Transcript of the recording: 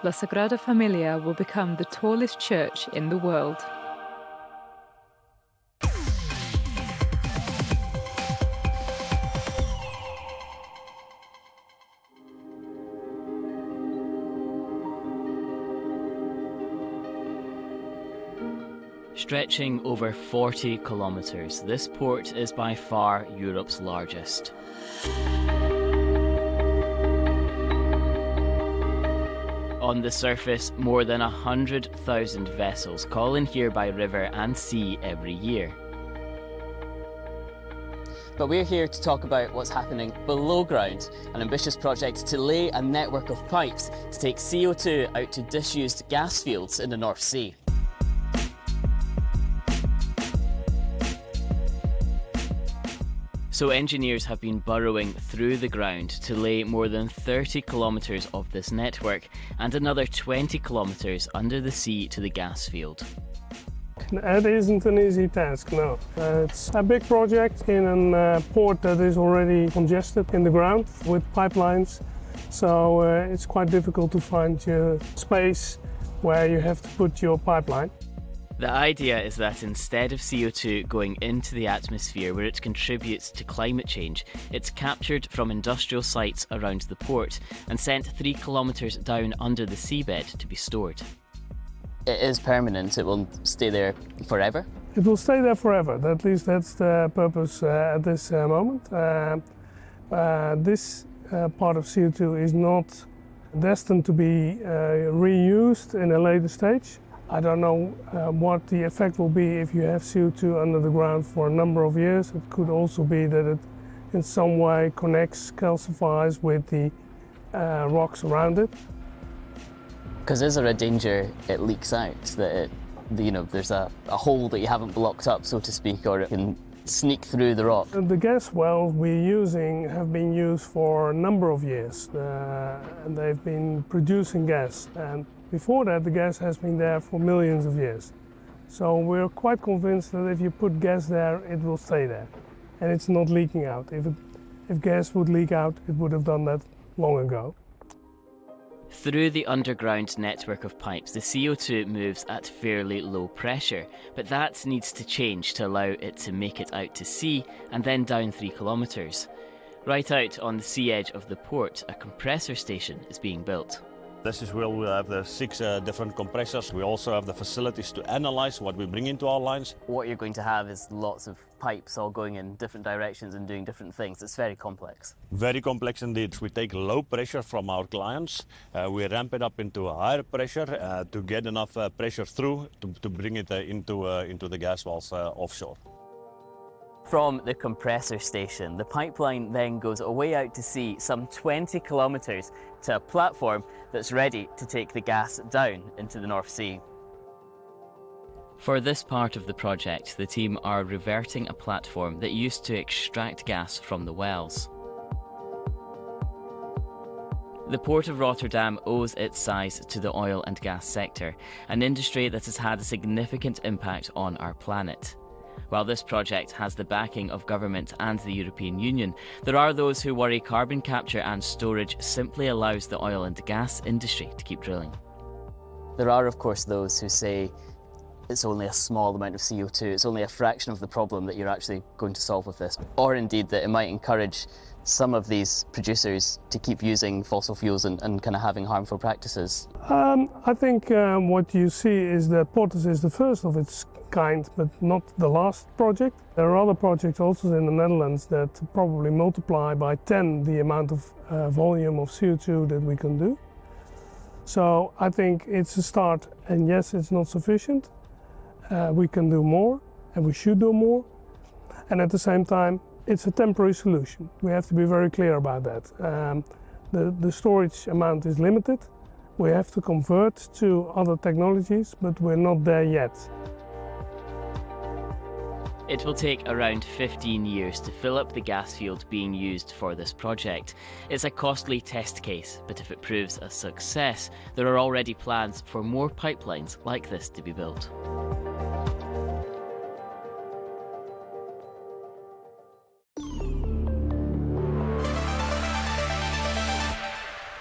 La Sagrada Familia will become the tallest church in the world. Stretching over 40 kilometres, this port is by far Europe's largest. On the surface, more than 100,000 vessels call in here by river and sea every year. But we're here to talk about what's happening below ground, an ambitious project to lay a network of pipes to take CO2 out to disused gas fields in the North Sea. So engineers have been burrowing through the ground to lay more than 30 kilometres of this network and another 20 kilometres under the sea to the gas field. It isn't an easy task, no. It's a big project in a port that is already congested in the ground with pipelines. So it's quite difficult to find your space where you have to put your pipeline. The idea is that instead of CO2 going into the atmosphere where it contributes to climate change, it's captured from industrial sites around the port and sent 3 kilometres down under the seabed to be stored. It is permanent, it will stay there forever? It will stay there forever, at least that's the purpose at this moment. This part of CO2 is not destined to be reused in a later stage. I don't know what the effect will be if you have CO2 under the ground for a number of years. It could also be that it in some way connects, calcifies with the rocks around it. Because is there a danger it leaks out, that there's a hole that you haven't blocked up, so to speak, or it can sneak through the rock? The gas wells we're using have been used for a number of years and they've been producing gas. And before that, the gas has been there for millions of years. So we're quite convinced that if you put gas there, it will stay there. And it's not leaking out. If gas would leak out, it would have done that long ago. Through the underground network of pipes, the CO2 moves at fairly low pressure, but that needs to change to allow it to make it out to sea and then down 3 kilometres. Right out on the sea edge of the port, a compressor station is being built. This is where we have the 6 different compressors. We also have the facilities to analyze what we bring into our lines. What you're going to have is lots of pipes all going in different directions and doing different things. It's very complex. Very complex indeed. We take low pressure from our clients. We ramp it up into a higher pressure to get enough pressure through to bring it into the gas wells offshore. From the compressor station, the pipeline then goes away out to sea, some 20 kilometres, to a platform that's ready to take the gas down into the North Sea. For this part of the project, the team are reverting a platform that used to extract gas from the wells. The Port of Rotterdam owes its size to the oil and gas sector, an industry that has had a significant impact on our planet. While this project has the backing of government and the European Union, there are those who worry carbon capture and storage simply allows the oil and gas industry to keep drilling. There are, of course, those who say it's only a small amount of CO2, it's only a fraction of the problem that you're actually going to solve with this, or indeed that it might encourage some of these producers to keep using fossil fuels and kind of having harmful practices. I think what you see is that Porthos is the first of its kind, but not the last project. There are other projects also in the Netherlands that probably multiply by 10 the amount of volume of CO2 that we can do. So I think it's a start, and yes, it's not sufficient. We can do more, and we should do more. And at the same time, it's a temporary solution. We have to be very clear about that. The storage amount is limited. We have to convert to other technologies, but we're not there yet. It will take around 15 years to fill up the gas field being used for this project. It's a costly test case, but if it proves a success, there are already plans for more pipelines like this to be built.